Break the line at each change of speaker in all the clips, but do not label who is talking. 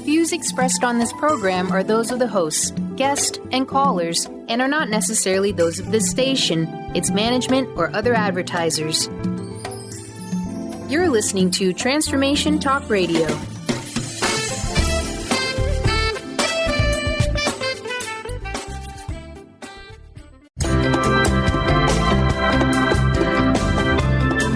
Views expressed on this program are those of the hosts, guests, and callers, and are not necessarily those of this station, its management, or other advertisers. You're listening to Transformation Talk Radio.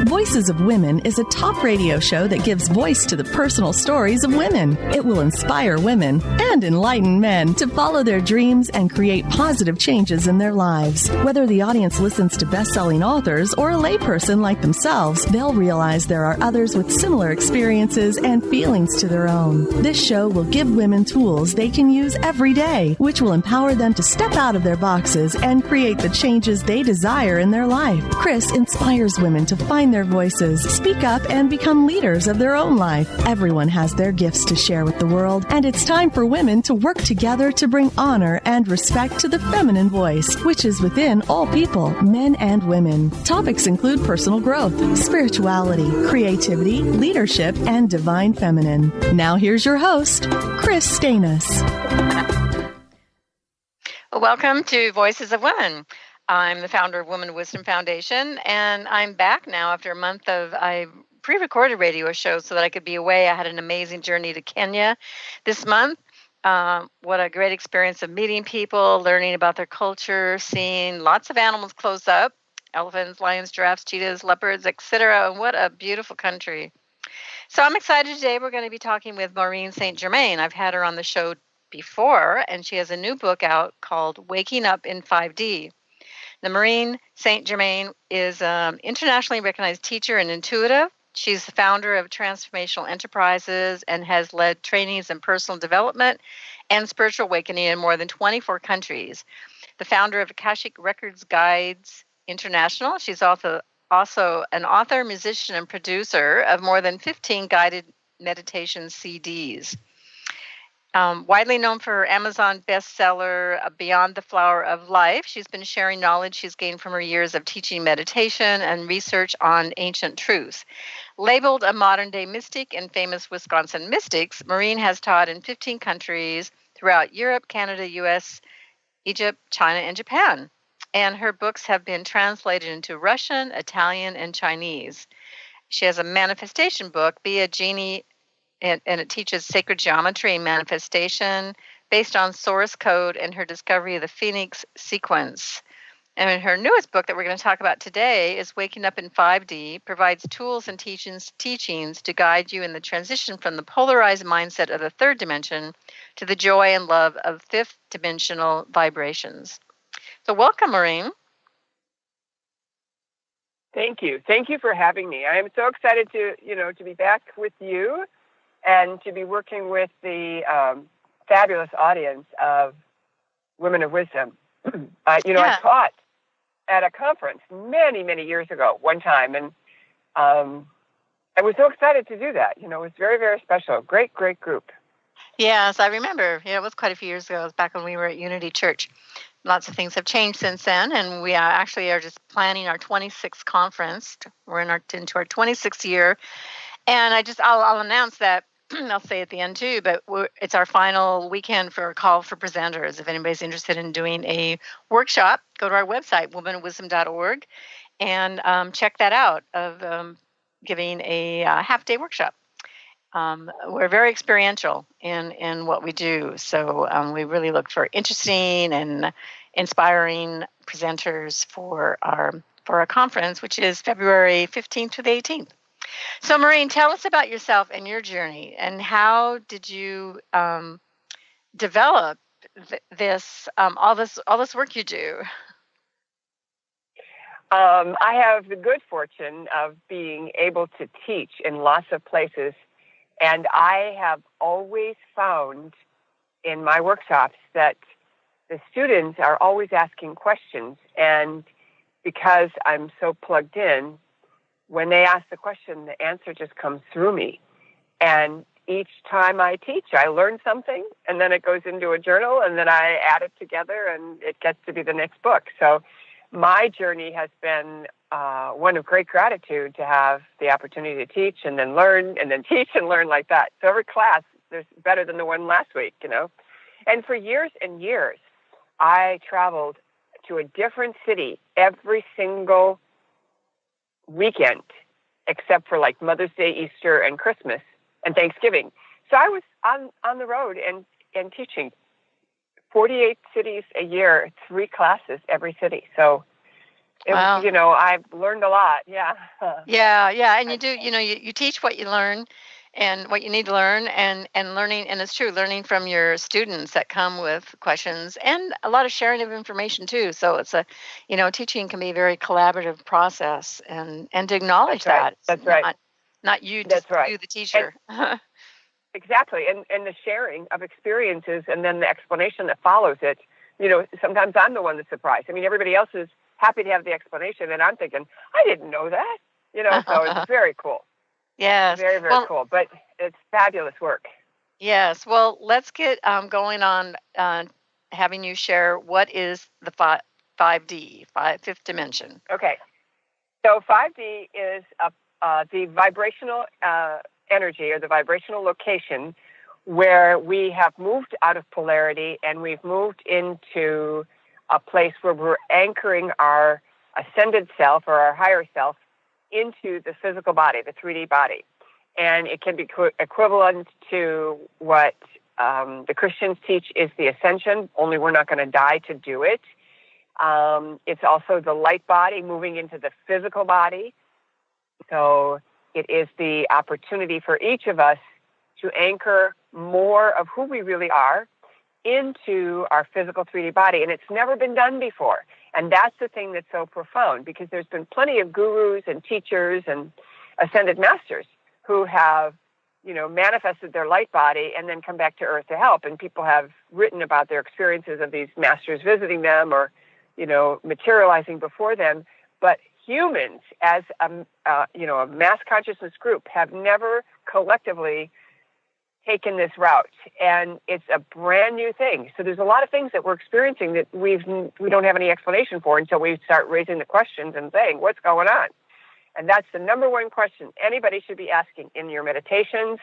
Voices of Women is a talk radio show that gives voice to the personal stories of women. It will inspire women and enlighten men to follow their dreams and create positive changes in their lives. Whether the audience listens to best-selling authors or a layperson like themselves, they'll realize there are others with similar experiences and feelings to their own. This show will give women tools they can use every day, which will empower them to step out of their boxes and create the changes they desire in their life. Kris inspires women to find their voices, speak up, and become leaders of their own life. Everyone has their gifts to share with the world, and it's time for women to work together to bring honor and respect to the feminine voice, which is within all people, men and women. Topics include personal growth, spirituality, creativity, leadership, and divine feminine. Now here's your host, Kris Steinnes.
Welcome to Voices of Women. I'm the founder of Women Wisdom Foundation, and I'm back now after a month of, I pre-recorded radio shows so that I could be away. I had an amazing journey to Kenya this month. What a great experience of meeting people, learning about their culture, seeing lots of animals close up, elephants, lions, giraffes, cheetahs, leopards, etc. And what a beautiful country. So I'm excited today. We're going to be talking with Maureen St Germain. I've had her on the show before, and she has a new book out called Waking Up in 5D. The Maureen St Germain is an internationally recognized teacher and intuitive. She's the founder of Transformational Enterprises and has led trainings in personal development and spiritual awakening in more than 24 countries. The founder of Akashic Records Guides International. She's also an author, musician, and producer of more than 15 guided meditation CDs. Widely known for her Amazon bestseller, Beyond the Flower of Life, she's been sharing knowledge she's gained from her years of teaching meditation and research on ancient truths. Labeled a modern-day mystic and famous Wisconsin mystics, Maureen has taught in 15 countries throughout Europe, Canada, U.S., Egypt, China, and Japan. And her books have been translated into Russian, Italian, and Chinese. She has a manifestation book, Be a Genie, and it teaches sacred geometry and manifestation based on source code and her discovery of the Phoenix sequence. And her newest book that we're going to talk about today is Waking Up in 5D, provides tools and teachings to guide you in the transition from the polarized mindset of the third dimension to the joy and love of fifth dimensional vibrations. So welcome, Maureen.
Thank you. Thank you for having me. I am so excited to be back with you and to be working with the fabulous audience of Women of Wisdom. I taught at a conference many, many years ago, one time, and I was so excited to do that. It was very, very special. Great, great group.
Yes, I remember. It was quite a few years ago. It was back when we were at Unity Church. Lots of things have changed since then, and we actually are just planning our 26th conference. We're into our 26th year, and I'll announce that. I'll say at the end too, but it's our final weekend for a call for presenters. If anybody's interested in doing a workshop, go to our website, womanofwisdom.org, and check that out of giving a half-day workshop. We're very experiential in what we do, so we really look for interesting and inspiring presenters for our conference, which is February 15th to the 18th. So, Maureen, tell us about yourself and your journey, and how did you develop all this work you do?
I have the good fortune of being able to teach in lots of places, and I have always found in my workshops that the students are always asking questions, and because I'm so plugged in, when they ask the question, the answer just comes through me. And each time I teach, I learn something, and then it goes into a journal, and then I add it together, and it gets to be the next book. So my journey has been one of great gratitude to have the opportunity to teach and then learn and then teach and learn like that. So every class There's better than the one last week, And for years and years, I traveled to a different city every single weekend, except for like Mother's Day, Easter, and Christmas, and Thanksgiving. So I was on the road and teaching 48 cities a year, 3 classes every city. So,
Wow.
I've learned a lot. Yeah.
Yeah. And you do, you teach what you learn and what you need to learn and learning. And it's true, learning from your students that come with questions and a lot of sharing of information too. So it's teaching can be a very collaborative process and to acknowledge that.
That's right.
Not you, just
That's right.
you, the teacher.
Exactly. And the sharing of experiences and then the explanation that follows it, sometimes I'm the one that's surprised. I mean, everybody else is happy to have the explanation, and I'm thinking, I didn't know that. So it's very cool.
Yes.
Very, very cool. But it's fabulous work.
Yes. Well, let's get going on having you share what is the 5D, fifth dimension.
Okay. So 5D is the vibrational energy or the vibrational location where we have moved out of polarity and we've moved into a place where we're anchoring our ascended self or our higher self into the physical body, the 3D body. And it can be equivalent to what the Christians teach is the ascension, only we're not going to die to do it. It's also the light body moving into the physical body. So it is the opportunity for each of us to anchor more of who we really are into our physical 3D body. And it's never been done before. And that's the thing that's so profound, because there's been plenty of gurus and teachers and ascended masters who have, manifested their light body and then come back to Earth to help. And people have written about their experiences of these masters visiting them or, materializing before them. But humans, as a mass consciousness group, have never collectively taken this route, and it's a brand new thing. So there's a lot of things that we're experiencing that we don't have any explanation for until we start raising the questions and saying, what's going on? And that's the number one question anybody should be asking in your meditations,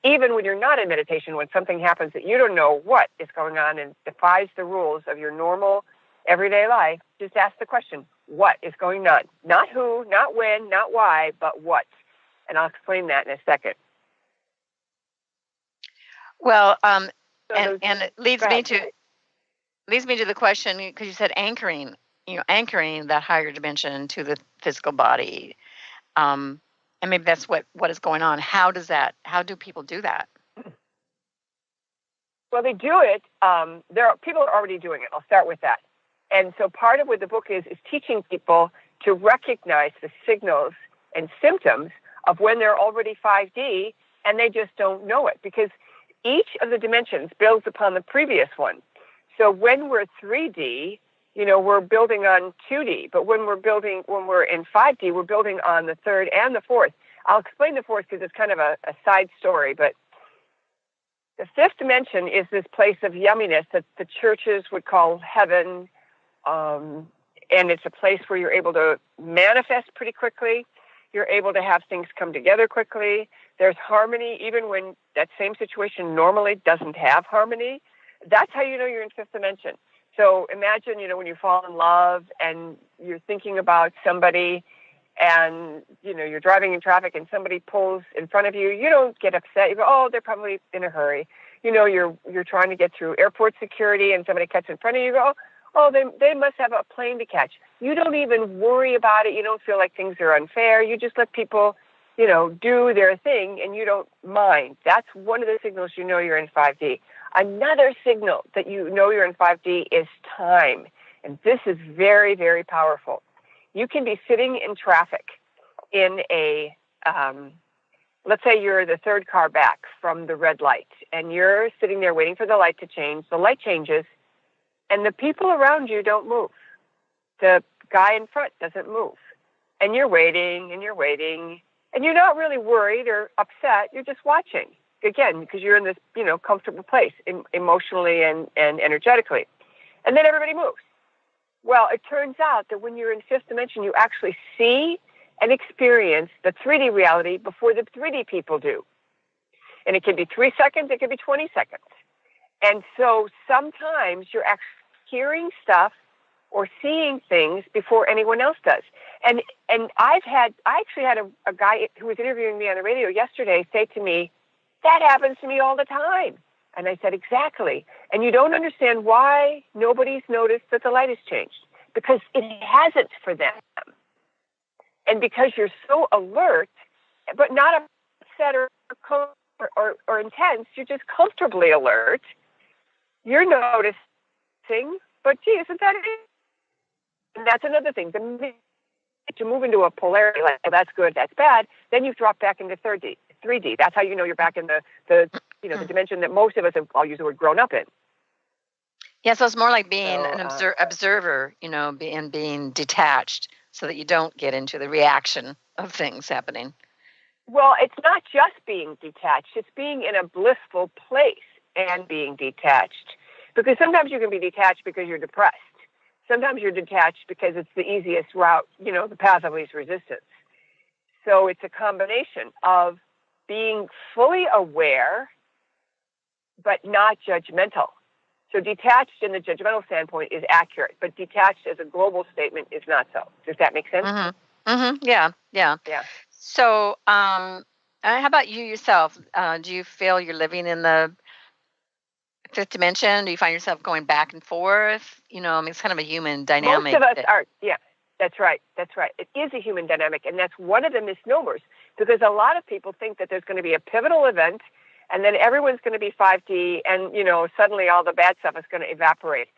even when you're not in meditation, when something happens that you don't know what is going on and defies the rules of your normal everyday life. Just ask the question, what is going on? Not who, not when, not why, but what. And I'll explain that in a second.
Well, and it leads me to the question, because you said anchoring that higher dimension to the physical body, and maybe that's what is going on. How do people do that?
Well, they do it. People are already doing it. I'll start with that. And so part of what the book is teaching people to recognize the signals and symptoms of when they're already 5D and they just don't know it, because each of the dimensions builds upon the previous one. So when we're 3D, we're building on 2D, but when we're in 5D, we're building on the third and the fourth. I'll explain the fourth because it's kind of a side story, but the fifth dimension is this place of yumminess that the churches would call heaven, and it's a place where you're able to manifest pretty quickly. You're able to have things come together quickly. There's harmony even when that same situation normally doesn't have harmony. That's how you know you're in fifth dimension. So imagine, when you fall in love and you're thinking about somebody and, you're driving in traffic and somebody pulls in front of you. You don't get upset. You go, oh, they're probably in a hurry. You're trying to get through airport security and somebody cuts in front of you. You go, oh, they must have a plane to catch. You don't even worry about it. You don't feel like things are unfair. You just let people, do their thing, and you don't mind. That's one of the signals you know you're in 5D. Another signal that you know you're in 5D is time. And this is very, very powerful. You can be sitting in traffic in a, let's say you're the third car back from the red light, and you're sitting there waiting for the light to change. The light changes, and the people around you don't move. The guy in front doesn't move. And you're waiting, and you're waiting, and you're not really worried or upset. You're just watching, again, because you're in this, comfortable place emotionally and energetically. And then everybody moves. Well, it turns out that when you're in fifth dimension, you actually see and experience the 3D reality before the 3D people do. And it can be 3 seconds, it can be 20 seconds. And so sometimes you're actually hearing stuff or seeing things before anyone else does. And I actually had a guy who was interviewing me on the radio yesterday say to me, that happens to me all the time. And I said, exactly. And you don't understand why nobody's noticed that the light has changed, because it hasn't for them. And because you're so alert, but not upset or intense, you're just comfortably alert, you're noticing, but gee, isn't that it? And that's another thing. The minute you move into a polarity, like, oh, that's good, that's bad, then you drop back into 3D. That's how you know you're back in the dimension that most of us have, I'll use the word, grown up in.
Yeah, so it's more like being an observer, and being detached so that you don't get into the reaction of things happening.
Well, it's not just being detached. It's being in a blissful place and being detached. Because sometimes you can be detached because you're depressed. Sometimes you're detached because it's the easiest route, the path of least resistance. So it's a combination of being fully aware, but not judgmental. So detached in the judgmental standpoint is accurate, but detached as a global statement is not so. Does that make sense?
Mm-hmm. Mm-hmm. Yeah. So how about you yourself? Do you feel you're living in the fifth dimension? Do you find yourself going back and forth? It's kind of a human dynamic.
Most of us are, yeah, that's right. It is a human dynamic, and that's one of the misnomers, because a lot of people think that there's going to be a pivotal event, and then everyone's going to be 5D, and, suddenly all the bad stuff is going to evaporate.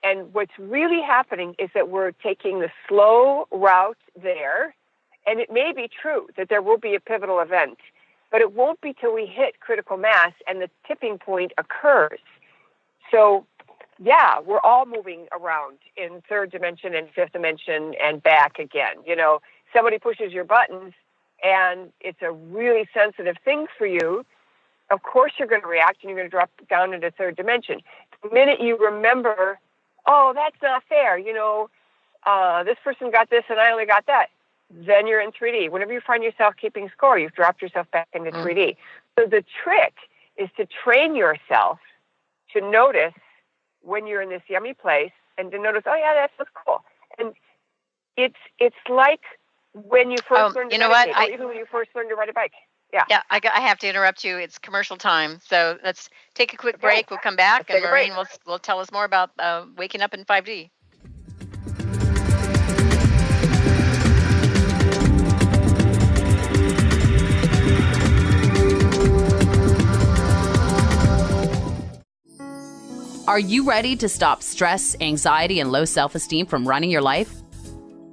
And what's really happening is that we're taking the slow route there, and it may be true that there will be a pivotal event, but it won't be till we hit critical mass and the tipping point occurs. So, yeah, we're all moving around in third dimension and fifth dimension and back again. Somebody pushes your buttons, and it's a really sensitive thing for you. Of course you're going to react, and you're going to drop down into third dimension. The minute you remember, oh, that's not fair, this person got this and I only got that, then you're in 3D. Whenever you find yourself keeping score, you've dropped yourself back into 3D. So the trick is to train yourself to notice when you're in this yummy place, and to notice, oh, yeah, that's cool. And it's like when you first learned to meditate, or even when you first learned to ride a bike. Yeah,
I have to interrupt you. It's commercial time, so let's take a quick break. We'll come back, and Maureen will tell us more about waking up in 5D.
Are you ready to stop stress, anxiety, and low self-esteem from running your life?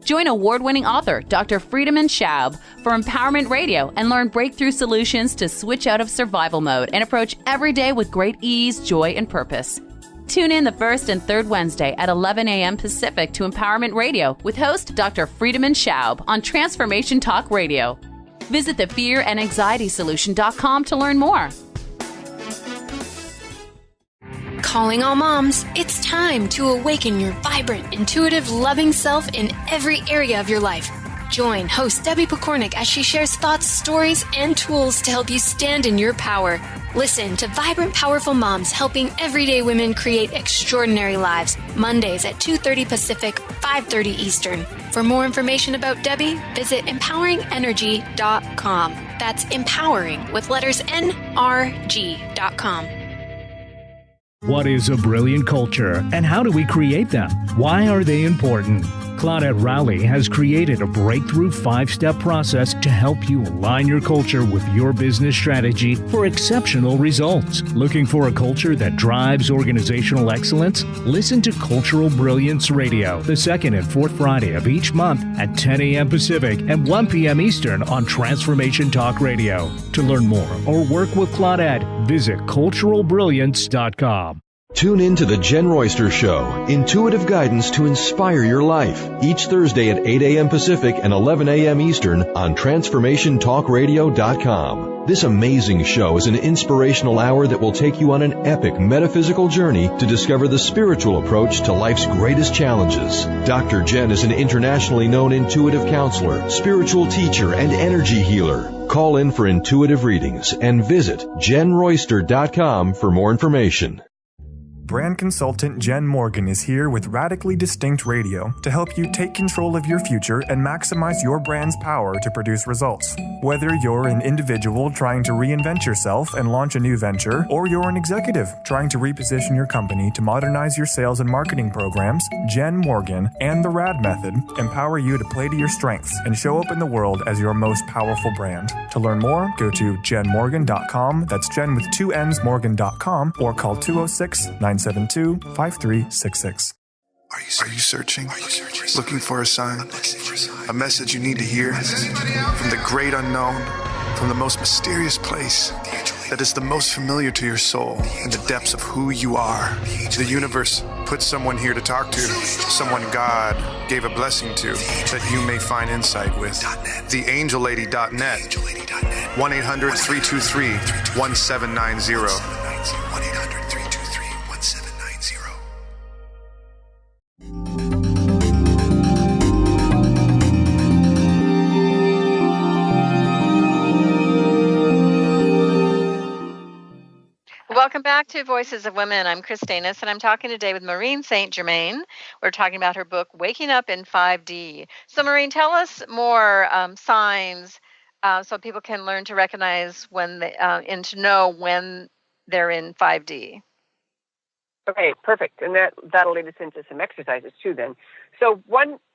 Join award-winning author Dr. Friedemann Schaub for Empowerment Radio and learn breakthrough solutions to switch out of survival mode and approach every day with great ease, joy, and purpose. Tune in the first and third Wednesday at 11 a.m. Pacific to Empowerment Radio with host Dr. Friedemann Schaub on Transformation Talk Radio. Visit thefearandanxietysolution.com to learn more.
Calling all moms, it's time to awaken your vibrant, intuitive, loving self in every area of your life. Join host Debbie Pokornik as she shares thoughts, stories, and tools to help you stand in your power. Listen to Vibrant, Powerful Moms helping everyday women create extraordinary lives. Mondays at 2:30 Pacific, 5:30 Eastern. For more information about Debbie, visit empoweringenergy.com. That's empowering with letters NRG.com.
What is a brilliant culture, and how do we create them? Why are they important? Claudette Rowley has created a breakthrough 5-step process to help you align your culture with your business strategy for exceptional results. Looking for a culture that drives organizational excellence? Listen to Cultural Brilliance Radio, the second and fourth Friday of each month at 10 a.m. Pacific and 1 p.m. Eastern on Transformation Talk Radio. To learn more or work with Claudette, visit culturalbrilliance.com.
Tune in to The Jen Royster Show, intuitive guidance to inspire your life, each Thursday at 8 a.m. Pacific and 11 a.m. Eastern on TransformationTalkRadio.com. This amazing show is an inspirational hour that will take you on an epic metaphysical journey to discover the spiritual approach to life's greatest challenges. Dr. Jen is an internationally known intuitive counselor, spiritual teacher, and energy healer. Call in for intuitive readings and visit jenroyster.com for more information.
Brand consultant Jen Morgan is here with Radically Distinct Radio to help you take control of your future and maximize your brand's power to produce results. Whether you're an individual trying to reinvent yourself and launch a new venture, or you're an executive trying to reposition your company to modernize your sales and marketing programs, Jen Morgan and the RAD Method empower you to play to your strengths and show up in the world as your most powerful brand. To learn more, go to jenmorgan.com, that's Jen with 2 N's, Morgan.com, or call 206-972-5366.
Are you searching? Looking for a sign? A message you need to hear? From the great unknown, from the most mysterious place that is the most familiar to your soul in the depths of who you are. The universe put someone here to talk to, someone God gave a blessing to, that you may find insight with. TheAngelLady.net, 1-800-323-1790. 1-800-323-1790.
Welcome back to Voices of Women. I'm Kris Steinnes, and I'm talking today with Maureen St Germain. We're talking about her book, Waking Up in 5D. So, Maureen, tell us more signs so people can learn to recognize when they, and to know when they're in 5D.
Okay, perfect. And that'll lead us into some exercises too then. So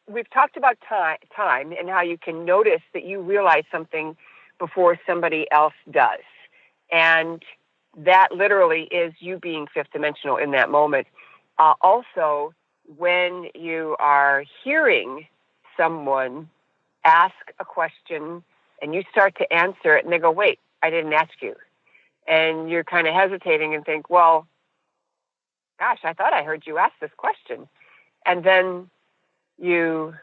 we've talked about time and how you can notice that you realize something before somebody else does. And that literally is you being fifth dimensional in that moment. Also, when you are hearing someone ask a question and you start to answer it and they go, wait, I didn't ask you. And you're kind of hesitating and think, well, gosh, I thought I heard you ask this question. And then you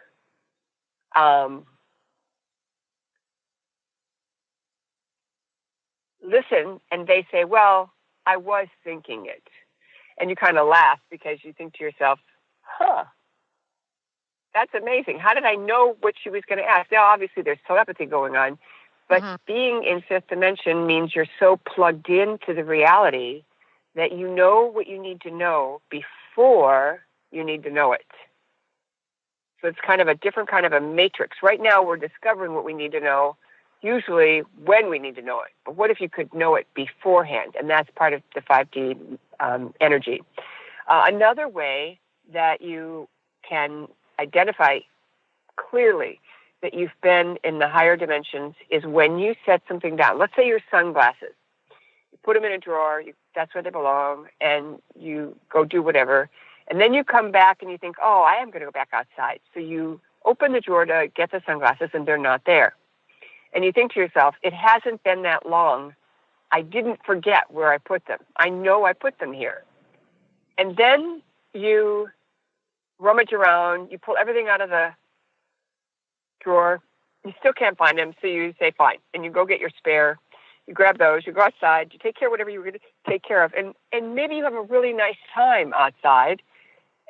listen and they say, well, I was thinking it. And you kind of laugh because you think to yourself, that's amazing. How did I know what she was going to ask? Now, obviously, there's telepathy going on, but being in fifth dimension means you're so plugged into the reality that you know what you need to know before you need to know it. So it's kind of a different kind of a matrix. Right now, we're discovering what we need to know, usually when we need to know it. But what if you could know it beforehand? And that's part of the 5D energy. Another way that you can identify clearly that you've been in the higher dimensions is when you set something down. Let's say your sunglasses. You put them in a drawer, that's where they belong, and you go do whatever. And then you come back and you think, oh, I am going to go back outside. So you open the drawer to get the sunglasses and they're not there. And you think to yourself, it hasn't been that long. I didn't forget where I put them. I know I put them here. And then you rummage around, you pull everything out of the drawer. You still can't find them, so you say, fine. And you go get your spare. You grab those, you go outside, you take care of whatever you're going to take care of. And maybe you have a really nice time outside,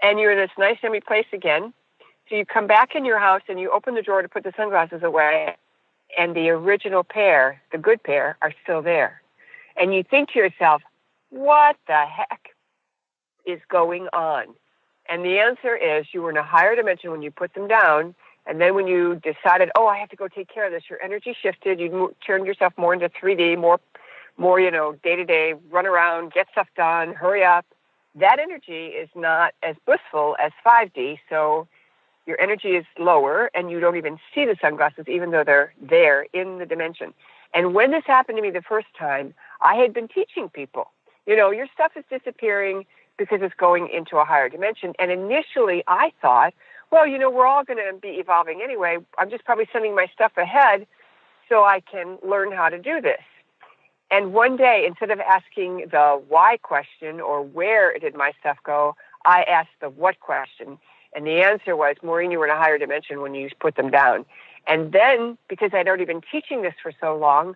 and you're in this nice, yummy place again. So you come back in your house, and you open the drawer to put the sunglasses away, and the original pair, the good pair, are still there. And you think to yourself, what the heck is going on? And the answer is you were in a higher dimension when you put them down, and then when you decided, oh, I have to go take care of this, your energy shifted, you turned yourself more into 3D, more day-to-day, run around, get stuff done, hurry up. That energy is not as blissful as 5D, so your energy is lower, and you don't even see the sunglasses, even though they're there in the dimension. And when this happened to me the first time, I had been teaching people, your stuff is disappearing because it's going into a higher dimension. And initially I thought, well, we're all going to be evolving anyway. I'm just probably sending my stuff ahead so I can learn how to do this. And one day, instead of asking the why question or where did my stuff go, I asked the what question. And the answer was, Maureen, you were in a higher dimension when you put them down. And then, because I'd already been teaching this for so long,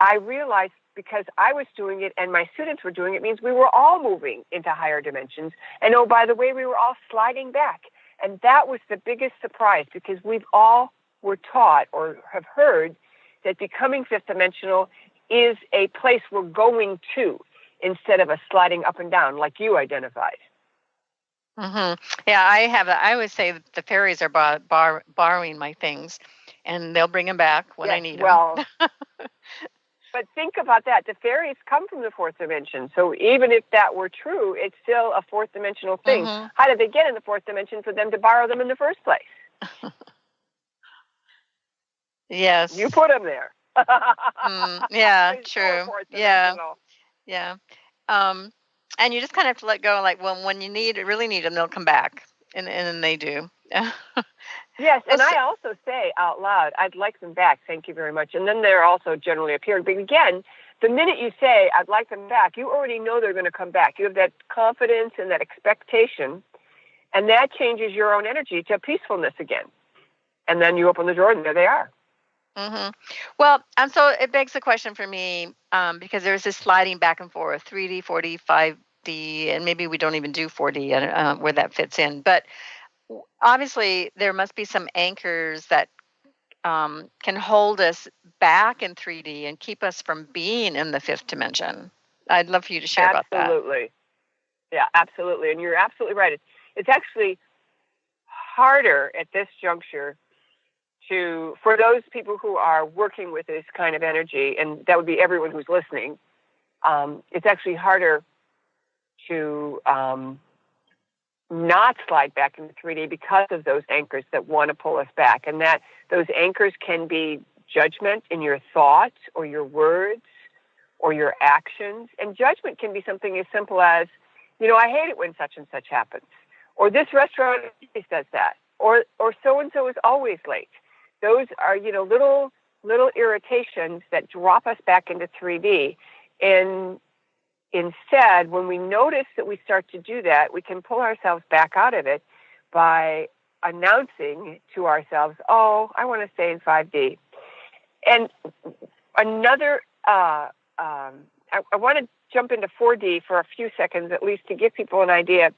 I realized because I was doing it and my students were doing it means we were all moving into higher dimensions. And oh, by the way, we were all sliding back. And that was the biggest surprise because we've all were taught or have heard that becoming fifth dimensional is a place we're going to instead of a sliding up and down like you identified.
Mm-hmm. Yeah, I always say that the fairies are borrowing my things, and they'll bring them back when I need them.
Well, but think about that. The fairies come from the fourth dimension. So even if that were true, it's still a fourth dimensional thing.
Mm-hmm.
How did they get in the fourth dimension for them to borrow them in the first place?
Yes.
You put them there.
Yeah, true. Yeah. And you just kind of have to let go. Like when you really need them, they'll come back, and then they do.
Yes, and I also say out loud, I'd like them back, thank you very much. And then they're also generally appearing. But again, the minute you say, I'd like them back, you already know they're going to come back. You have that confidence and that expectation, and that changes your own energy to peacefulness again. And then you open the door, and there they are.
Mm-hmm. Well, so it begs the question for me, because there's this sliding back and forth, 3D, 4D, 5D, and maybe we don't even do 4D where that fits in. But obviously, there must be some anchors that can hold us back in 3D and keep us from being in the fifth dimension. I'd love for you to share about that.
Absolutely. Yeah, absolutely. And you're absolutely right. It's actually harder at this juncture for those people who are working with this kind of energy, and that would be everyone who's listening, it's actually harder to not slide back into 3D because of those anchors that want to pull us back. And that those anchors can be judgment in your thoughts or your words or your actions. And judgment can be something as simple as, I hate it when such and such happens. Or this restaurant always does that. Or so-and-so is always late. Those are, little irritations that drop us back into 3D. And instead, when we notice that we start to do that, we can pull ourselves back out of it by announcing to ourselves, I want to stay in 5D. And another, I want to jump into 4D for a few seconds, at least to give people an idea.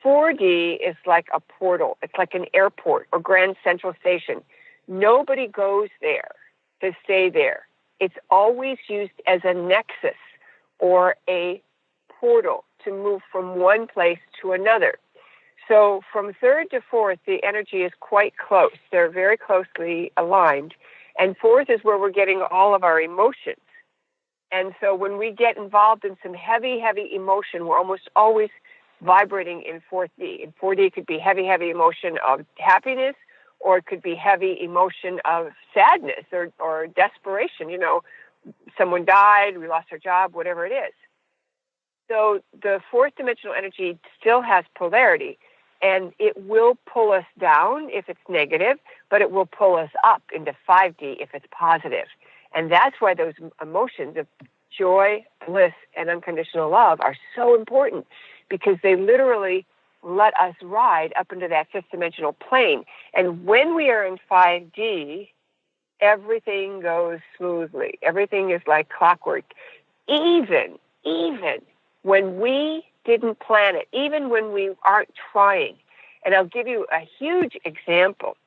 4D is like a portal. It's like an airport or Grand Central Station. Nobody goes there to stay there. It's always used as a nexus or a portal to move from one place to another. So from third to fourth, the energy is quite close. They're very closely aligned. And fourth is where we're getting all of our emotions. And so when we get involved in some heavy, heavy emotion, we're almost always vibrating in 4D. In 4D could be heavy, heavy emotion of happiness, or it could be heavy emotion of sadness or desperation. Someone died, we lost our job, whatever it is. So the fourth dimensional energy still has polarity, and it will pull us down if it's negative, but it will pull us up into 5D if it's positive. And that's why those emotions of joy, bliss, and unconditional love are so important, because they literally let us ride up into that fifth dimensional plane. And when we are in 5D, everything goes smoothly. Everything is like clockwork. Even when we didn't plan it, even when we aren't trying. And I'll give you a huge example.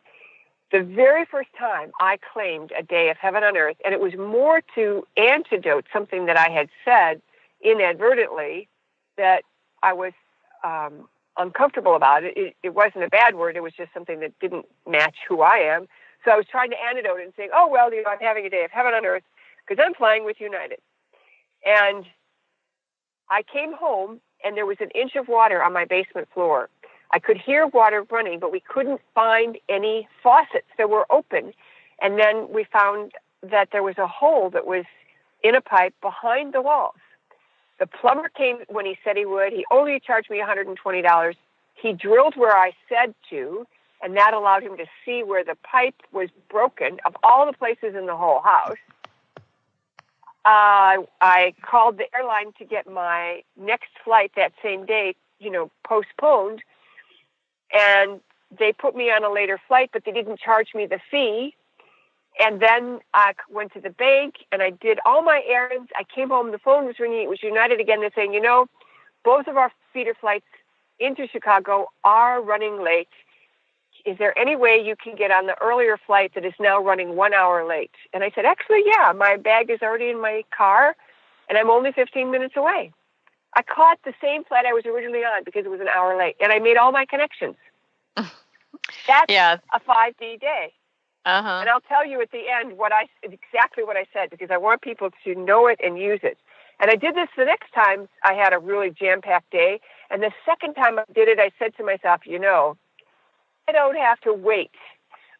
The very first time I claimed a day of heaven on earth, and it was more to antidote something that I had said inadvertently that I was uncomfortable about. It wasn't a bad word. It was just something that didn't match who I am. So I was trying to antidote it and saying, I'm having a day of heaven on earth because I'm flying with United. And I came home, and there was an inch of water on my basement floor. I could hear water running, but we couldn't find any faucets that were open. And then we found that there was a hole that was in a pipe behind the walls. The plumber came when he said he would. He only charged me $120. He drilled where I said to, and that allowed him to see where the pipe was broken of all the places in the whole house. I called the airline to get my next flight that same day, postponed, and they put me on a later flight, but they didn't charge me the fee. And then I went to the bank, and I did all my errands. I came home, the phone was ringing. It was United again. They're saying, both of our feeder flights into Chicago are running late. is there any way you can get on the earlier flight that is now running 1 hour late? And I said, actually, yeah, my bag is already in my car, and I'm only 15 minutes away. I caught the same flight I was originally on because it was an hour late, and I made all my connections. That's a 5D day. And I'll tell you at the end exactly what I said, because I want people to know it and use it. And I did this the next time I had a really jam-packed day. And the second time I did it, I said to myself, I don't have to wait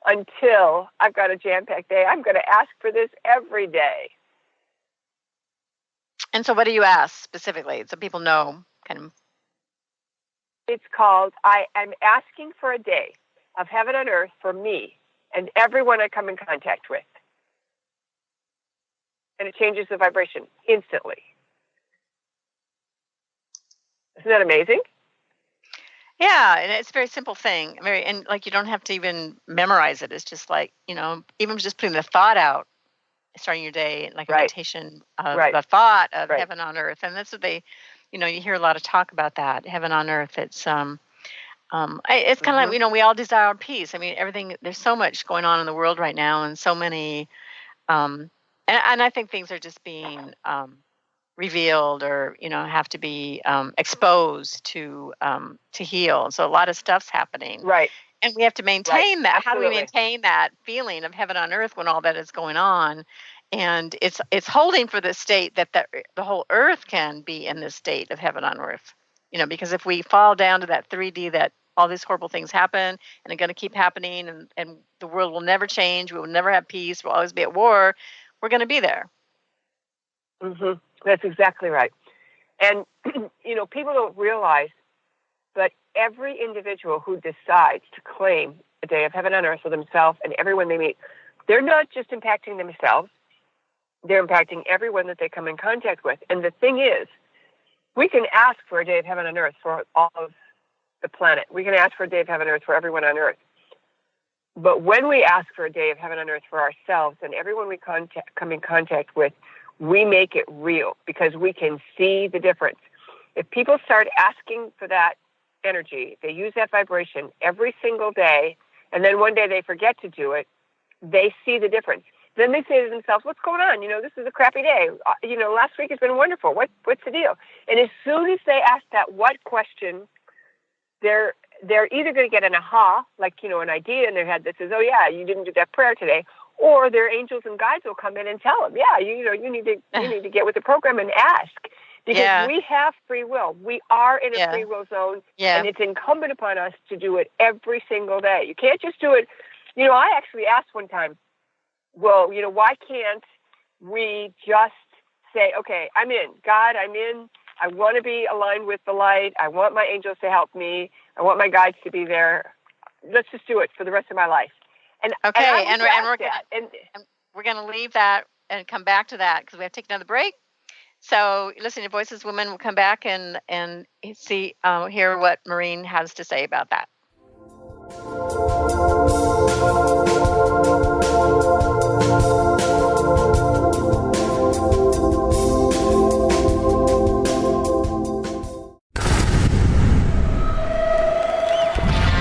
until I've got a jam-packed day. I'm going to ask for this every day.
And so what do you ask specifically so people know kind of?
It's called, I'm asking for a day of heaven on earth for me and everyone I come in contact with. And it changes the vibration instantly. Isn't that amazing?
Yeah, and it's a very simple thing. And like, you don't have to even memorize it. It's just like, even just putting the thought out, starting your day, like a meditation of the thought of heaven on earth. And that's what they, you hear a lot of talk about that, heaven on earth. It's it's kind of like, we all desire peace. I mean, everything, there's so much going on in the world right now, and so many, and I think things are just being revealed, or have to be exposed to heal. So a lot of stuff's happening,
right? And
we have to maintain that.
Absolutely.
How do we maintain that feeling of heaven on earth when all that is going on? And it's holding for the state that the whole earth can be in this state of heaven on earth. Because if we fall down to that 3D, that all these horrible things happen and they're going to keep happening, and the world will never change, we will never have peace, we'll always be at war, we're going to be there.
Mm-hmm. That's exactly right. And, people don't realize, but every individual who decides to claim a day of heaven on earth for themselves and everyone they meet, they're not just impacting themselves, they're impacting everyone that they come in contact with. And the thing is, we can ask for a day of heaven on earth for all of the planet. We can ask for a day of heaven on earth for everyone on earth. But when we ask for a day of heaven on earth for ourselves and everyone we come in contact with, we make it real because we can see the difference. If people start asking for that energy, they use that vibration every single day, and then one day they forget to do it, they see the difference. Then they say to themselves, what's going on? This is a crappy day. Last week has been wonderful. What's the deal? And as soon as they ask that what question, they're either going to get an aha, like, an idea in their head that says, oh, yeah, you didn't do that prayer today. Or their angels and guides will come in and tell them, yeah, you need to get with the program and ask. Because we have free will. We are in a free will zone, and it's incumbent upon us to do it every single day. You can't just do it. I actually asked one time, well, why can't we just say, okay, I'm in. God, I'm in. I want to be aligned with the light. I want my angels to help me. I want my guides to be there. Let's just do it for the rest of my life. And
we're going to leave that and come back to that because we have to take another break. So listening to Voices Women, we'll come back and see hear what Maureen has to say about that.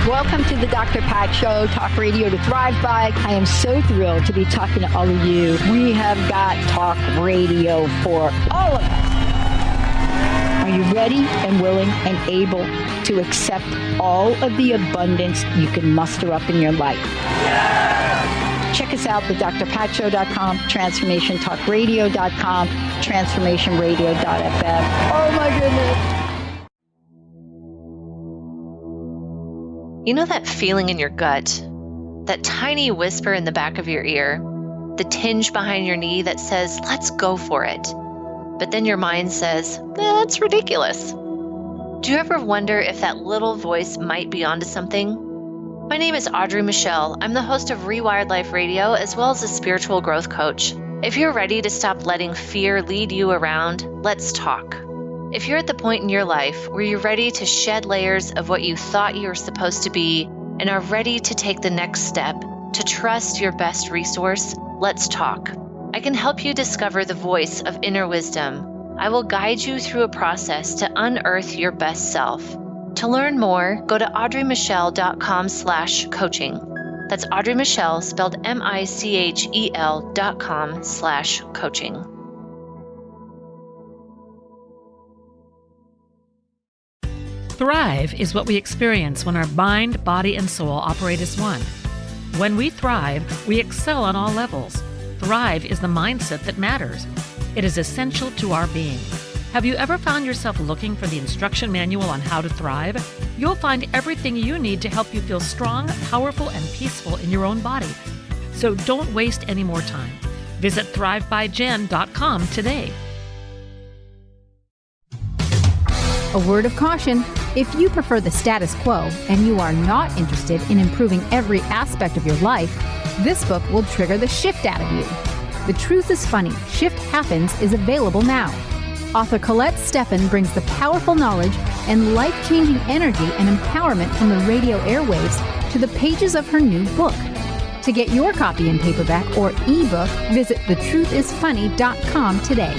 Welcome to the Dr. Pat Show, talk radio to thrive by. I am so thrilled to be talking to all of you. We have got talk radio for all of us. Are you ready and willing and able to accept all of the abundance you can muster up in your life? Yeah! Check us out at drpatshow.com, transformationtalkradio.com, transformationradio.fm. Oh my goodness.
You know that feeling in your gut, that tiny whisper in the back of your ear, the tinge behind your knee that says, let's go for it. But then your mind says, that's ridiculous. Do you ever wonder if that little voice might be onto something? My name is Audrey Michelle. I'm the host of Rewired Life Radio, as well as a spiritual growth coach. If you're ready to stop letting fear lead you around, let's talk. If you're at the point in your life where you're ready to shed layers of what you thought you were supposed to be and are ready to take the next step, to trust your best resource, let's talk. I can help you discover the voice of inner wisdom. I will guide you through a process to unearth your best self, To learn more, go to audreymichelle.com/coaching. That's Audrey Michelle, spelled MICHEL.com/coaching.
Thrive is what we experience when our mind, body, and soul operate as one. When we thrive, we excel on all levels. Thrive is the mindset that matters. It is essential to our being. Have you ever found yourself looking for the instruction manual on how to thrive? You'll find everything you need to help you feel strong, powerful, and peaceful in your own body. So don't waste any more time. Visit thrivebyjen.com today.
A word of caution: if you prefer the status quo and you are not interested in improving every aspect of your life, this book will trigger the shift out of you. The Truth is Funny, Shift Happens is available now. Author Colette Steffen brings the powerful knowledge and life-changing energy and empowerment from the radio airwaves to the pages of her new book. To get your copy in paperback or ebook, visit thetruthisfunny.com today.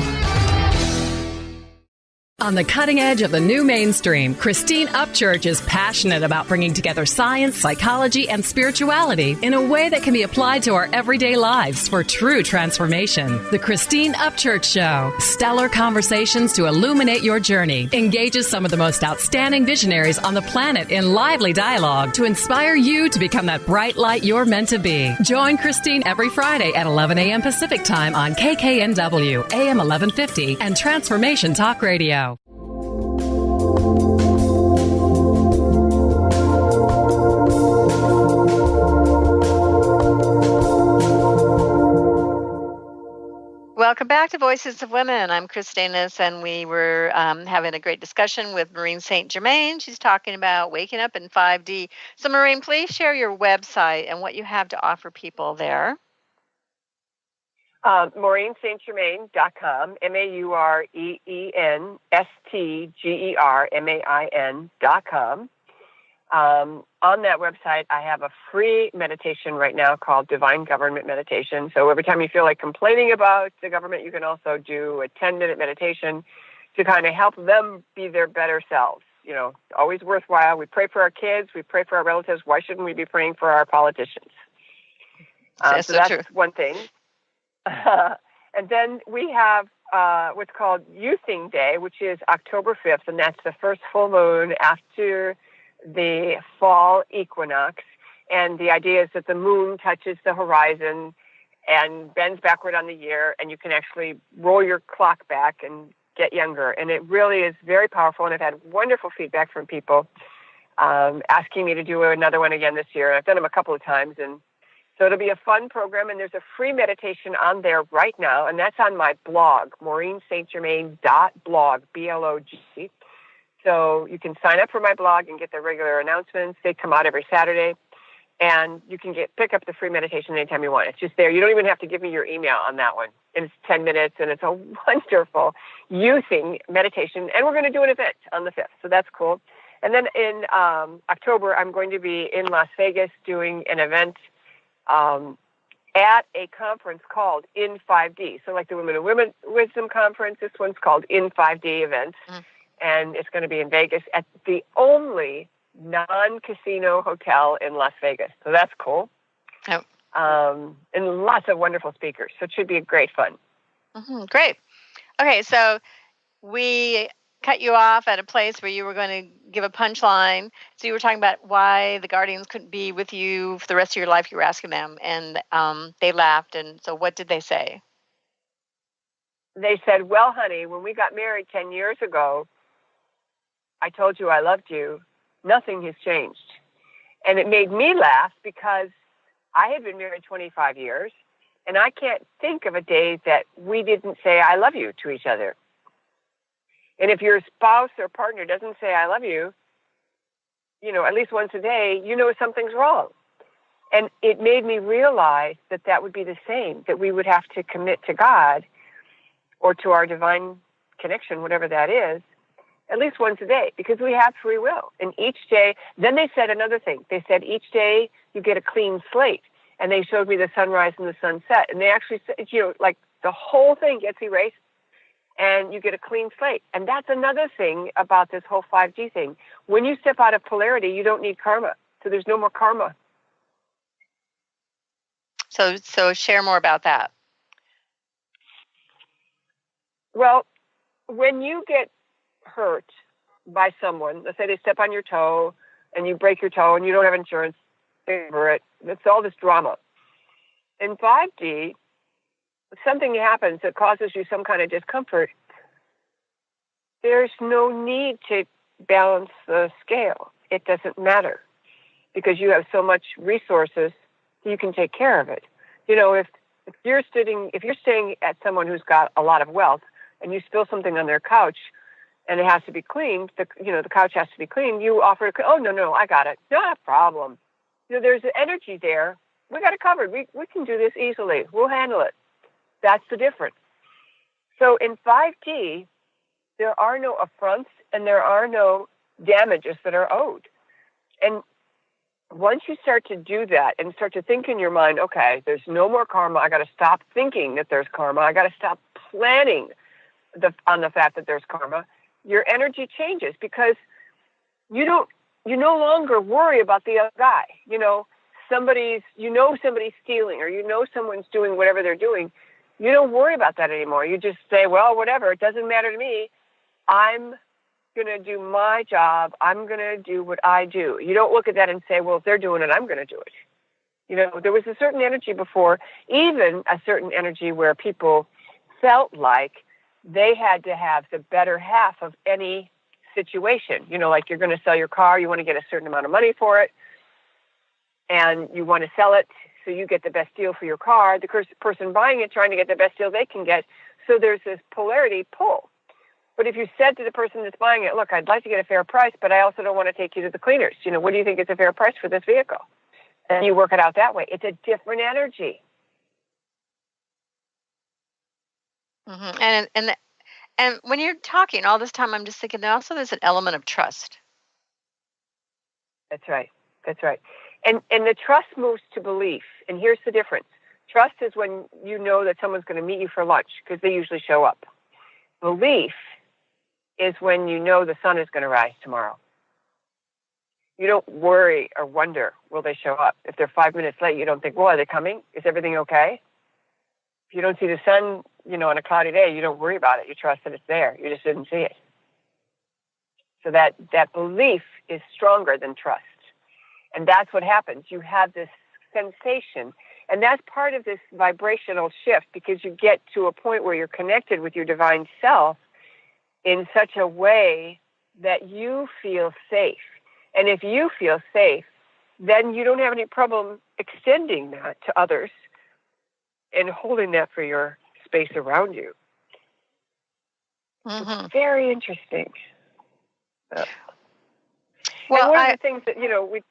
On the cutting edge of the new mainstream, Christine Upchurch is passionate about bringing together science, psychology, and spirituality in a way that can be applied to our everyday lives for true transformation. The Christine Upchurch Show, stellar conversations to illuminate your journey, engages some of the most outstanding visionaries on the planet in lively dialogue to inspire you to become that bright light you're meant to be. Join Christine every Friday at 11 a.m. Pacific Time on KKNW, AM 1150, and Transformation Talk Radio.
Welcome back to Voices of Women. I'm Kris Steinnes, and we were having a great discussion with Maureen St Germain. She's talking about waking up in 5D. So, Maureen, please share your website and what you have to offer people there.
MaureenStGermain.com, MaureenStGermain.com. On that website, I have a free meditation right now called Divine Government Meditation. So every time you feel like complaining about the government, you can also do a 10-minute meditation to kind of help them be their better selves. You know, always worthwhile. We pray for our kids. We pray for our relatives. Why shouldn't we be praying for our politicians? So that's true. One thing. And then we have what's called Youthing Day, which is October 5th, and that's the first full moon after the fall equinox. And the idea is that the moon touches the horizon and bends backward on the year, and you can actually roll your clock back and get younger. And it really is very powerful, and I've had wonderful feedback from people asking me to do another one again this year. I've done them a couple of times, and so it'll be a fun program, and there's a free meditation on there right now, and that's on my blog, MaureenStGermain.blog, B-L-O-G. So you can sign up for my blog and get the regular announcements. They come out every Saturday, and you can pick up the free meditation anytime you want. It's just there. You don't even have to give me your email on that one. And it's 10 minutes, and it's a wonderful youthing meditation, and we're going to do an event on the 5th, so that's cool. And then in October, I'm going to be in Las Vegas doing an event at a conference called In 5D. So like the Women of Women Wisdom Conference, this one's called In 5D event. And it's going to be in Vegas at the only non-casino hotel in Las Vegas. So that's cool.
Oh.
And lots of wonderful speakers. So it should be great fun.
Mm-hmm. Great. Okay, so we cut you off at a place where you were going to give a punchline. So you were talking about why the guardians couldn't be with you for the rest of your life. You were asking them, and they laughed. And so what did they say?
They said, well, honey, when we got married 10 years ago, I told you I loved you. Nothing has changed. And it made me laugh because I had been married 25 years, and I can't think of a day that we didn't say I love you to each other. And if your spouse or partner doesn't say I love you, at least once a day, something's wrong. And it made me realize that that would be the same, that we would have to commit to God or to our divine connection, whatever that is, at least once a day, because we have free will. And each day, then they said another thing. They said each day you get a clean slate. And they showed me the sunrise and the sunset. And they actually said, like the whole thing gets erased and you get a clean slate. And that's another thing about this whole 5D thing. When you step out of polarity, you don't need karma. So there's no more karma.
So share more about that.
Well, when you get hurt by someone, let's say they step on your toe and you break your toe and you don't have insurance for it, it's all this drama. In 5D, something happens that causes you some kind of discomfort. There's no need to balance the scale. It doesn't matter because you have so much resources, you can take care of it. You know, if you're staying at someone who's got a lot of wealth and you spill something on their couch and it has to be cleaned, the couch has to be cleaned, you offer, oh, no, I got it. Not a problem. You know, there's energy there. We got it covered. We can do this easily. We'll handle it. That's the difference. So in 5D, there are no affronts and there are no damages that are owed. And once you start to do that and start to think in your mind, okay, there's no more karma. I got to stop thinking that there's karma. I got to stop planning on the fact that there's karma. Your energy changes because you no longer worry about the other guy. Somebody's stealing or someone's doing whatever they're doing. You don't worry about that anymore. You just say, well, whatever, it doesn't matter to me. I'm going to do my job. I'm going to do what I do. You don't look at that and say, well, if they're doing it, I'm going to do it. There was a certain energy before, even a certain energy where people felt like they had to have the better half of any situation. Like you're going to sell your car, you want to get a certain amount of money for it, and you want to sell it so you get the best deal for your car. The person buying it trying to get the best deal they can get. So there's this polarity pull. But if you said to the person that's buying it, look, I'd like to get a fair price, but I also don't want to take you to the cleaners. What do you think is a fair price for this vehicle? And you work it out that way. It's a different energy.
Mm-hmm. And when you're talking all this time, I'm just thinking there's an element of trust.
That's right. And the trust moves to belief. And here's the difference. Trust is when you know that someone's going to meet you for lunch because they usually show up. Belief is when you know the sun is going to rise tomorrow. You don't worry or wonder, will they show up? If they're 5 minutes late, you don't think, well, are they coming? Is everything okay? If you don't see the sun, on a cloudy day, you don't worry about it. You trust that it's there. You just didn't see it. So that belief is stronger than trust. And that's what happens. You have this sensation. And that's part of this vibrational shift because you get to a point where you're connected with your divine self in such a way that you feel safe. And if you feel safe, then you don't have any problem extending that to others and holding that for your space around you.
Mm-hmm.
It's very interesting.
Well,
and one of the things that, go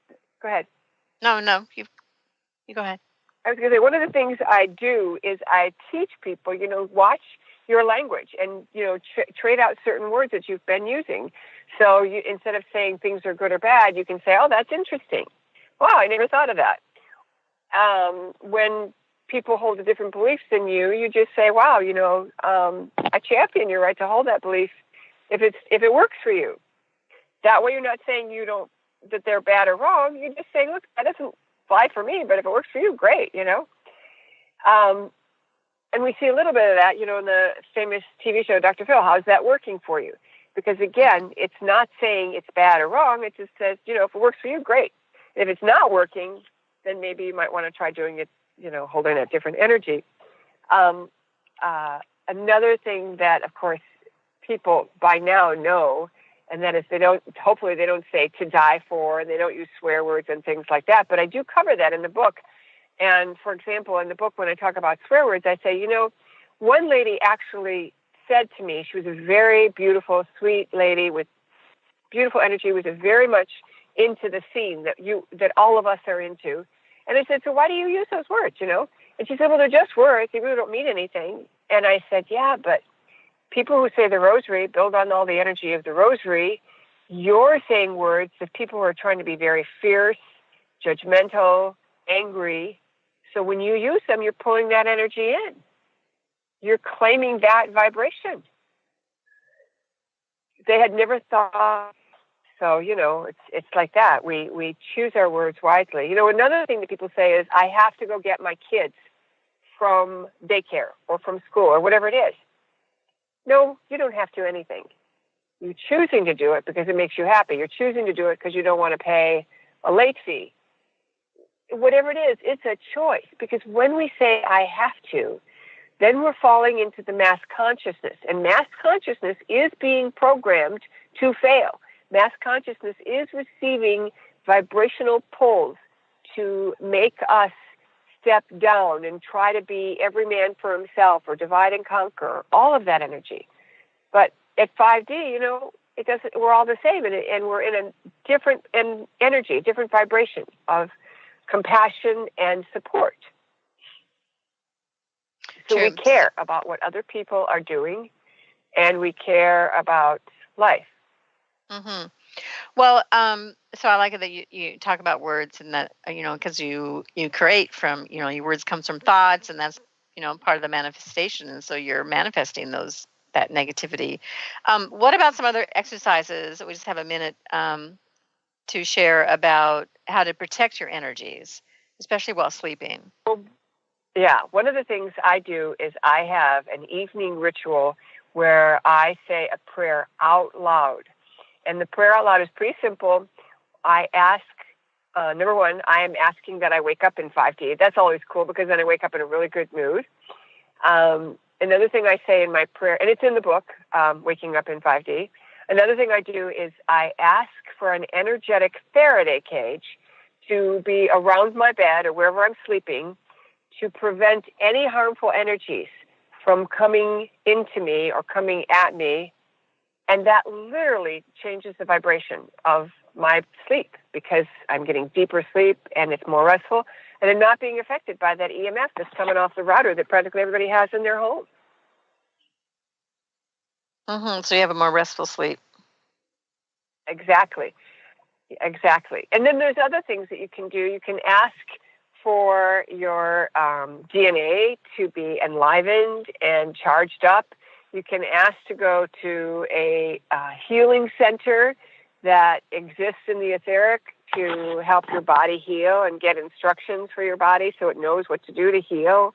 ahead.
No, you go ahead.
I was going to say, one of the things I do is I teach people, watch your language and, trade out certain words that you've been using. So instead of saying things are good or bad, you can say, oh, that's interesting. Wow, I never thought of that. When people hold a different beliefs than you just say, wow, I champion your right to hold that belief if it works for you. That way you're not saying that they're bad or wrong. You're just saying, look, that doesn't fly for me, but if it works for you, great, And we see a little bit of that, in the famous TV show, Dr. Phil. How is that working for you? Because, again, it's not saying it's bad or wrong. It just says, if it works for you, great. If it's not working, then maybe you might want to try doing it, holding that different energy. Another thing that, of course, people by now know, and that is hopefully they don't say to die for, and they don't use swear words and things like that. But I do cover that in the book. And, for example, in the book, when I talk about swear words, I say, one lady actually said to me, she was a very beautiful, sweet lady with beautiful energy, was very much into the scene that all of us are into. And I said, so why do you use those words, And she said, well, they're just words. They really don't mean anything. And I said, yeah, but people who say the rosary build on all the energy of the rosary. You're saying words that people who are trying to be very fierce, judgmental, angry. So when you use them, you're pulling that energy in. You're claiming that vibration. they had never thought. So, it's like that. We choose our words wisely. Another thing that people say is, I have to go get my kids from daycare or from school or whatever it is. No, you don't have to anything. You're choosing to do it because it makes you happy. You're choosing to do it because you don't want to pay a late fee. Whatever it is, it's a choice. Because when we say, I have to, then we're falling into the mass consciousness. And mass consciousness is being programmed to fail. Mass consciousness is receiving vibrational pulls to make us step down and try to be every man for himself or divide and conquer, all of that energy. But at 5D, it doesn't. We're all the same, and we're in a different energy, different vibration of compassion and support. So we care about what other people are doing, and we care about life.
Mm-hmm. Well, so I like it that you talk about words, and that because you create from your words comes from thoughts, and that's part of the manifestation, and so you're manifesting that negativity. What about some other exercises? We just have a minute to share about how to protect your energies, especially while sleeping.
Yeah, one of the things I do is I have an evening ritual where I say a prayer out loud. And the prayer out loud is pretty simple. I ask, number one, I am asking that I wake up in 5D. That's always cool because then I wake up in a really good mood. Another thing I say in my prayer, and it's in the book, Waking Up in 5D. Another thing I do is I ask for an energetic Faraday cage to be around my bed or wherever I'm sleeping to prevent any harmful energies from coming into me or coming at me. And that literally changes the vibration of my sleep because I'm getting deeper sleep and it's more restful. And I'm not being affected by that EMF that's coming off the router that practically everybody has in their home.
Mm-hmm. So you have a more restful sleep.
Exactly. And then there's other things that you can do. You can ask for your DNA to be enlivened and charged up. You can ask to go to a healing center that exists in the etheric to help your body heal and get instructions for your body so it knows what to do to heal.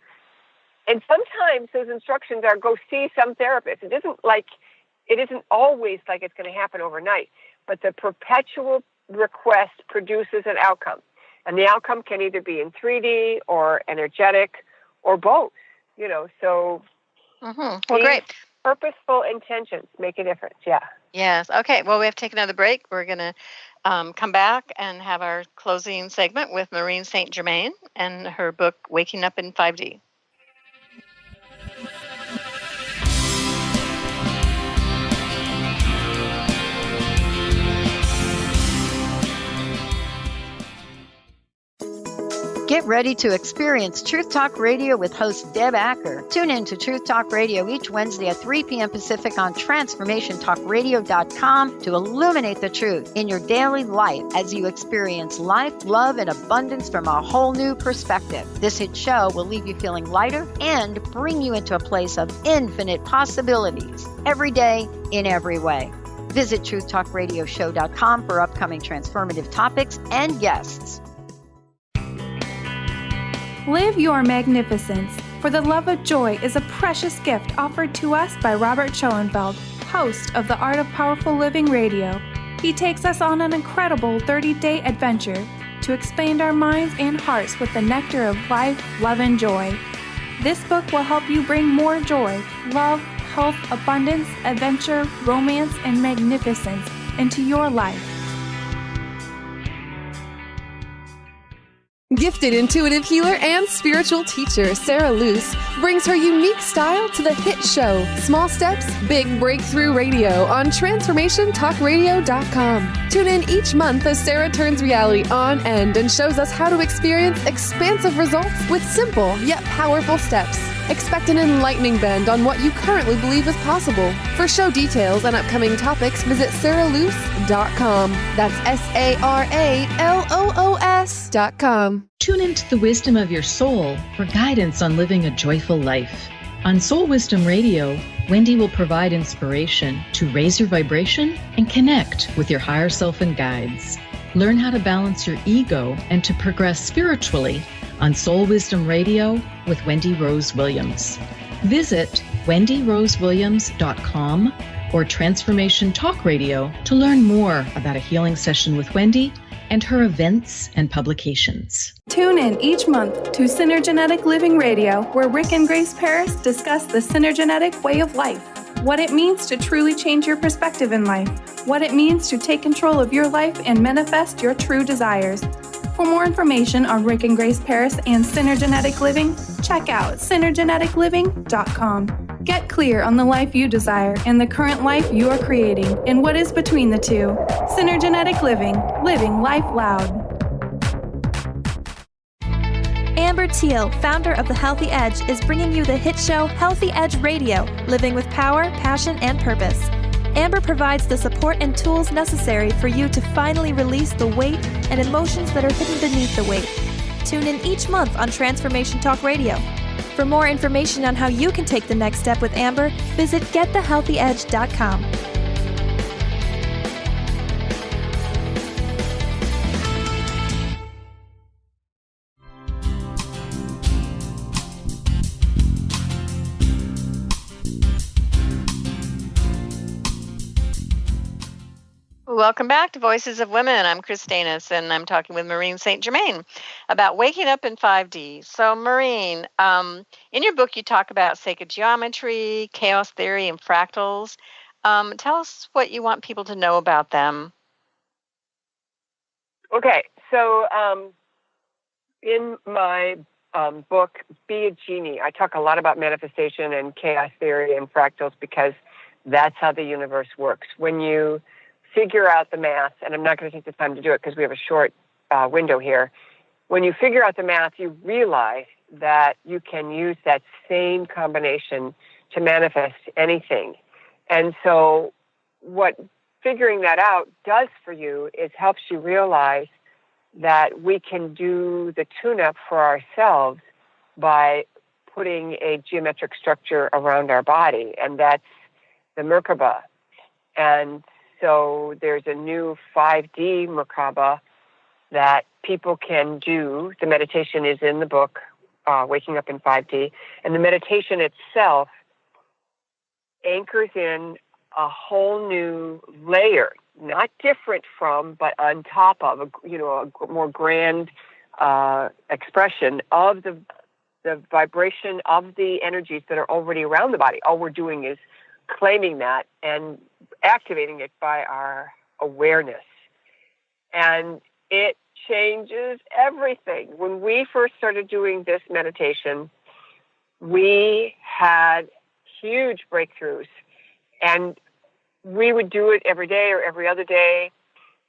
And sometimes those instructions are go see some therapist. It isn't always like it's going to happen overnight, but the perpetual request produces an outcome. And the outcome can either be in 3D or energetic or both, so
Well, great.
Purposeful intentions make a difference, yeah.
Yes. Okay. Well, we have to take another break. We're going to come back and have our closing segment with Maureen St Germain and her book, Waking Up in 5D.
Get ready to experience Truth Talk Radio with host Deb Acker. Tune in to Truth Talk Radio each Wednesday at 3 p.m. Pacific on TransformationTalkRadio.com to illuminate the truth in your daily life as you experience life, love, and abundance from a whole new perspective. This hit show will leave you feeling lighter and bring you into a place of infinite possibilities every day in every way. Visit TruthTalkRadioshow.com for upcoming transformative topics and guests.
Live your magnificence, for the love of joy is a precious gift offered to us by Robert Schoenfeld, host of the Art of Powerful Living Radio. He takes us on an incredible 30-day adventure to expand our minds and hearts with the nectar of life, love, and joy. This book will help you bring more joy, love, health, abundance, adventure, romance, and magnificence into your life.
Gifted intuitive healer and spiritual teacher Sarah Luce brings her unique style to the hit show Small Steps, Big Breakthrough Radio on TransformationTalkRadio.com. Tune in each month as Sarah turns reality on end and shows us how to experience expansive results with simple yet powerful steps. Expect an enlightening bend on what you currently believe is possible. For show details and upcoming topics, visit SarahLuce.com. That's SarahLoos.com.
Tune into the wisdom of your soul for guidance on living a joyful life. On Soul Wisdom Radio, Wendy will provide inspiration to raise your vibration and connect with your higher self and guides. Learn how to balance your ego and to progress spiritually on Soul Wisdom Radio with Wendy Rose Williams. Visit wendyrosewilliams.com or Transformation Talk Radio to learn more about a healing session with Wendy and her events and publications.
Tune in each month to Synergenetic Living Radio, where Rick and Grace Paris discuss the synergenetic way of life, what it means to truly change your perspective in life, what it means to take control of your life and manifest your true desires. For more information on Rick and Grace Paris and Synergenetic Living, check out synergeneticliving.com. Get clear on the life you desire and the current life you are creating and what is between the two. Synergenetic Living, living life loud.
Amber Teal, founder of The Healthy Edge, is bringing you the hit show Healthy Edge Radio, living with power, passion, and purpose. Amber provides the support and tools necessary for you to finally release the weight and emotions that are hidden beneath the weight. Tune in each month on Transformation Talk Radio. For more information on how you can take the next step with Amber, visit getthehealthyedge.com.
Welcome back to Voices of Women. I'm Kris Steinnes, and I'm talking with Maureen St Germain about waking up in 5D. So, Maureen, in your book, you talk about sacred geometry, chaos theory, and fractals. Tell us what you want people to know about them.
Okay, so in my book, Be a Genie, I talk a lot about manifestation and chaos theory and fractals because that's how the universe works. When you figure out the math, and I'm not going to take the time to do it because we have a short window here. When you figure out the math, you realize that you can use that same combination to manifest anything. And so what figuring that out does for you is helps you realize that we can do the tune-up for ourselves by putting a geometric structure around our body, and that's the Merkaba. And so there's a new 5D Merkaba that people can do. The meditation is in the book, Waking Up in 5D. And the meditation itself anchors in a whole new layer, not different from, but on top of, a more grand expression of the vibration of the energies that are already around the body. All we're doing is claiming that and activating it by our awareness. And it changes everything. When we first started doing this meditation, we had huge breakthroughs. And we would do it every day or every other day.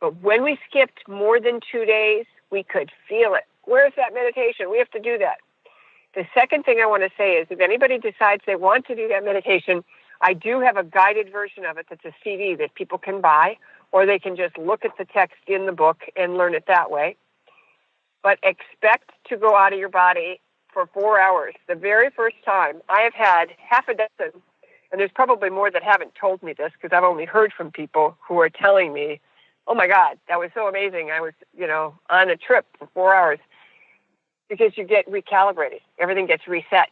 But when we skipped more than 2 days, we could feel it. Where's that meditation? We have to do that. The second thing I want to say is if anybody decides they want to do that meditation, I do have a guided version of it that's a CD that people can buy, or they can just look at the text in the book and learn it that way. But expect to go out of your body for 4 hours. The very first time, I have had half a dozen, and there's probably more that haven't told me this because I've only heard from people who are telling me, oh my God, that was so amazing. I was, on a trip for 4 hours. Because you get recalibrated. Everything gets reset.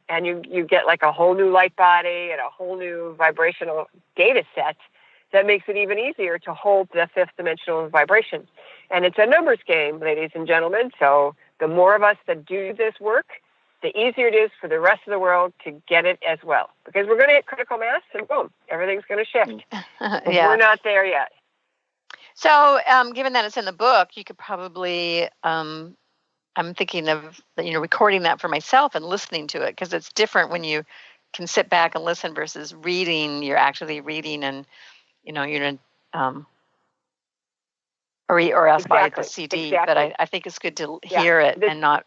And you get like a whole new light body and a whole new vibrational data set that makes it even easier to hold the fifth dimensional vibration. And it's a numbers game, ladies and gentlemen. So the more of us that do this work, the easier it is for the rest of the world to get it as well. Because we're going to hit critical mass and boom, everything's going to shift. But we're not there yet.
So given that it's in the book, you could probably... I'm thinking of, recording that for myself and listening to it because it's different when you can sit back and listen versus reading. You're actually reading and, you're or else buy the CD. Exactly. But I think it's good to hear it and not,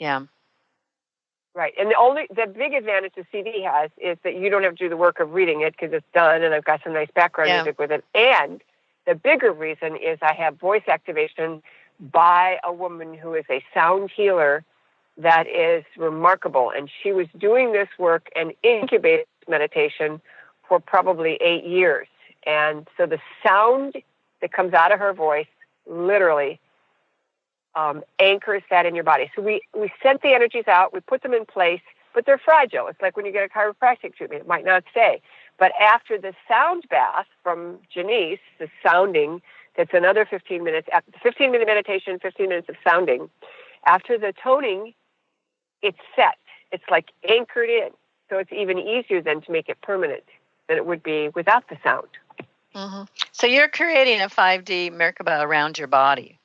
Right. And the big advantage the CD has is that you don't have to do the work of reading it because it's done and I've got some nice background music with it. And the bigger reason is I have voice activation by a woman who is a sound healer that is remarkable. And she was doing this work and incubated meditation for probably 8 years. And so the sound that comes out of her voice literally anchors that in your body. So we sent the energies out, we put them in place, but they're fragile. It's like when you get a chiropractic treatment, it might not stay. But after the sound bath from Janice, the sounding, that's another 15 minutes, 15-minute meditation, 15 minutes of sounding. After the toning, it's set. It's like anchored in. So it's even easier then to make it permanent than it would be without the sound.
Mm-hmm. So you're creating a 5D Merkaba around your body.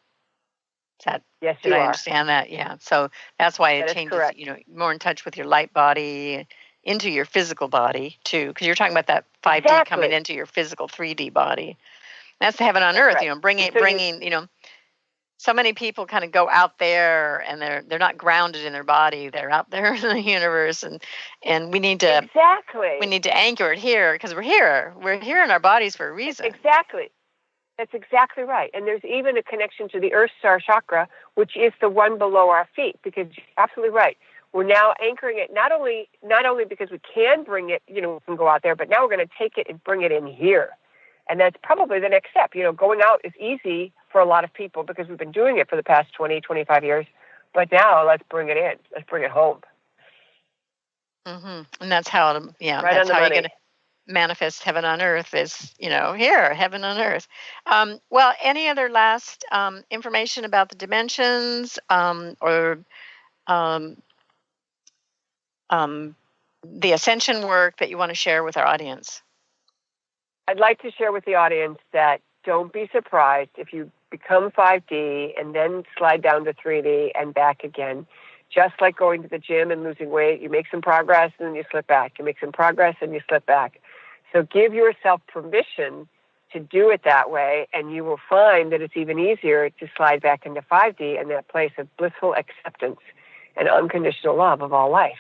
Yes,
did I understand that? Yeah. So that's why it changes,
correct.
More in touch with your light body into your physical body too, because you're talking about that 5D coming into your physical 3D body. That's the heaven on earth,
right.
bringing, so many people kind of go out there and they're not grounded in their body. They're out there in the universe, and we need to anchor it here because we're here. We're here in our bodies for a reason.
Exactly. That's exactly right. And there's even a connection to the Earth Star chakra, which is the one below our feet, because you're absolutely right. We're now anchoring it not only because we can bring it, we can go out there, but now we're going to take it and bring it in here. And that's probably the next step. Going out is easy for a lot of people because we've been doing it for the past 20, 25 years. But now let's bring it in. Let's bring it home.
Mm-hmm. And that's how,
right
that's
on
how
the
you're
money.
going to manifest heaven on earth is, here, heaven on earth. Well, any other last information about the dimensions or the ascension work that you want to share with our audience?
I'd like to share with the audience that don't be surprised if you become 5D and then slide down to 3D and back again. Just like going to the gym and losing weight, you make some progress and then you slip back. You make some progress and you slip back. So give yourself permission to do it that way, and you will find that it's even easier to slide back into 5D in that place of blissful acceptance and unconditional love of all life.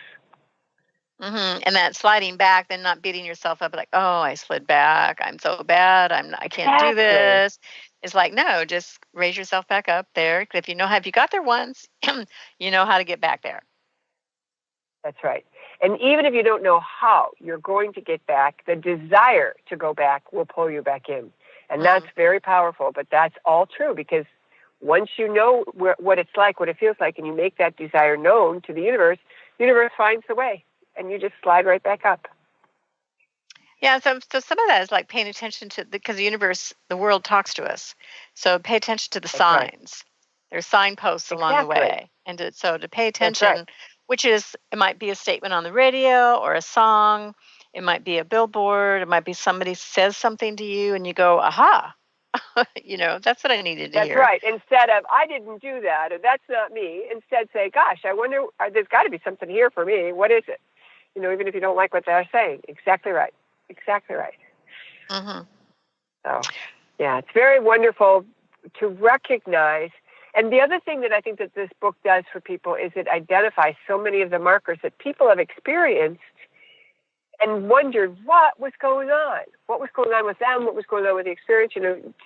Mm-hmm. And that sliding back, then not beating yourself up like, oh, I slid back. I'm so bad. I can't do this. It's like, no, just raise yourself back up there. If you got there once, you know how to get back there.
That's right. And even if you don't know how you're going to get back, the desire to go back will pull you back in. And that's very powerful, but that's all true because once you know what it's like, what it feels like, and you make that desire known to the universe finds the way. And you just slide right back up.
Yeah, so some of that is like paying attention to, because the universe, the world talks to us. So pay attention to the signs. Right. There's signposts along the way. And to pay attention, which is, it might be a statement on the radio or a song. It might be a billboard. It might be somebody says something to you and you go, aha, that's what I needed to hear.
That's right. Instead of, I didn't do that, or that's not me. Instead say, gosh, I wonder, there's got to be something here for me. What is it? Even if you don't like what they're saying. Exactly right. Exactly right.
Mm-hmm.
So, yeah, it's very wonderful to recognize. And the other thing that I think that this book does for people is it identifies so many of the markers that people have experienced and wondered what was going on. What was going on with them? What was going on with the experience?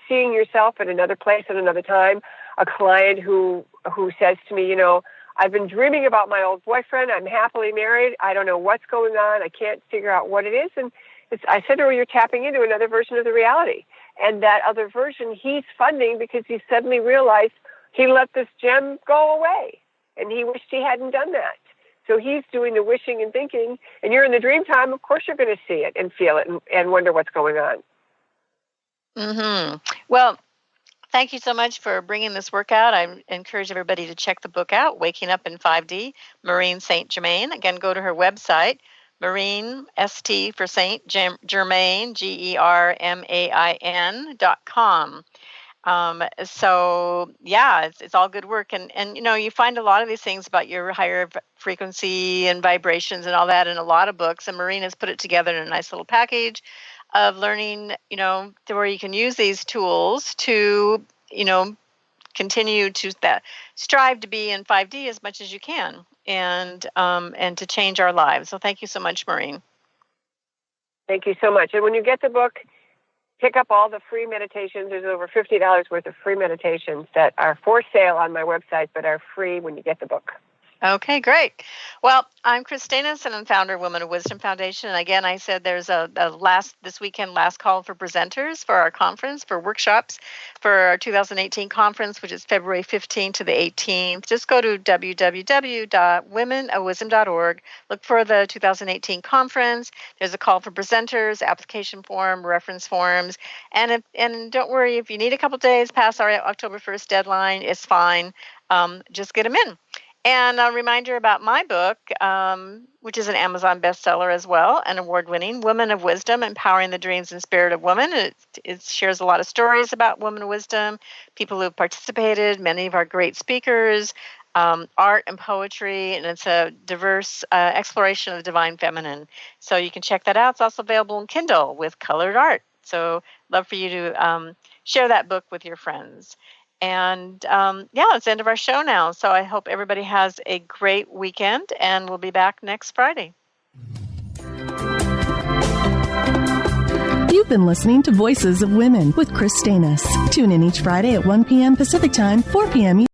Seeing yourself at another place at another time. A client who says to me, I've been dreaming about my old boyfriend. I'm happily married. I don't know what's going on. I can't figure out what it is. And I said to her, you're tapping into another version of the reality. And that other version he's funding because he suddenly realized he let this gem go away. And he wished he hadn't done that. So he's doing the wishing and thinking. And you're in the dream time. Of course you're going to see it and feel it and wonder what's going on.
Mm-hmm. Well, thank you so much for bringing this work out. I encourage everybody to check the book out, Waking Up in 5D, Maureen St Germain. Again, go to her website, Maureen, S-T for St. Germain, GERMAIN.com. So, yeah, it's all good work. And you find a lot of these things about your higher frequency and vibrations and all that in a lot of books. And Maureen has put it together in a nice little package of learning, to where you can use these tools to, continue to strive to be in 5D as much as you can and to change our lives. So thank you so much, Maureen.
Thank you so much. And when you get the book, pick up all the free meditations. There's over $50 worth of free meditations that are for sale on my website, but are free when you get the book.
Okay, great. Well, I'm Kris Steinnes, and I'm founder of Women of Wisdom Foundation. And again, I said there's this weekend last call for presenters for our conference, for workshops for our 2018 conference, which is February 15th to the 18th. Just go to www.womenofwisdom.org. Look for the 2018 conference. There's a call for presenters, application form, reference forms. And don't worry, if you need a couple days past our October 1st deadline, it's fine. Just get them in. And a reminder about my book, which is an Amazon bestseller as well, an award-winning, Women of Wisdom, Empowering the Dreams and Spirit of Women. It shares a lot of stories about women of wisdom, people who have participated, many of our great speakers, art and poetry, and it's a diverse exploration of the divine feminine. So you can check that out. It's also available in Kindle with colored art. So love for you to share that book with your friends. And it's the end of our show now. So I hope everybody has a great weekend, and we'll be back next Friday.
You've been listening to Voices of Women with Kris Steinnes. Tune in each Friday at 1 p.m. Pacific Time, 4 p.m.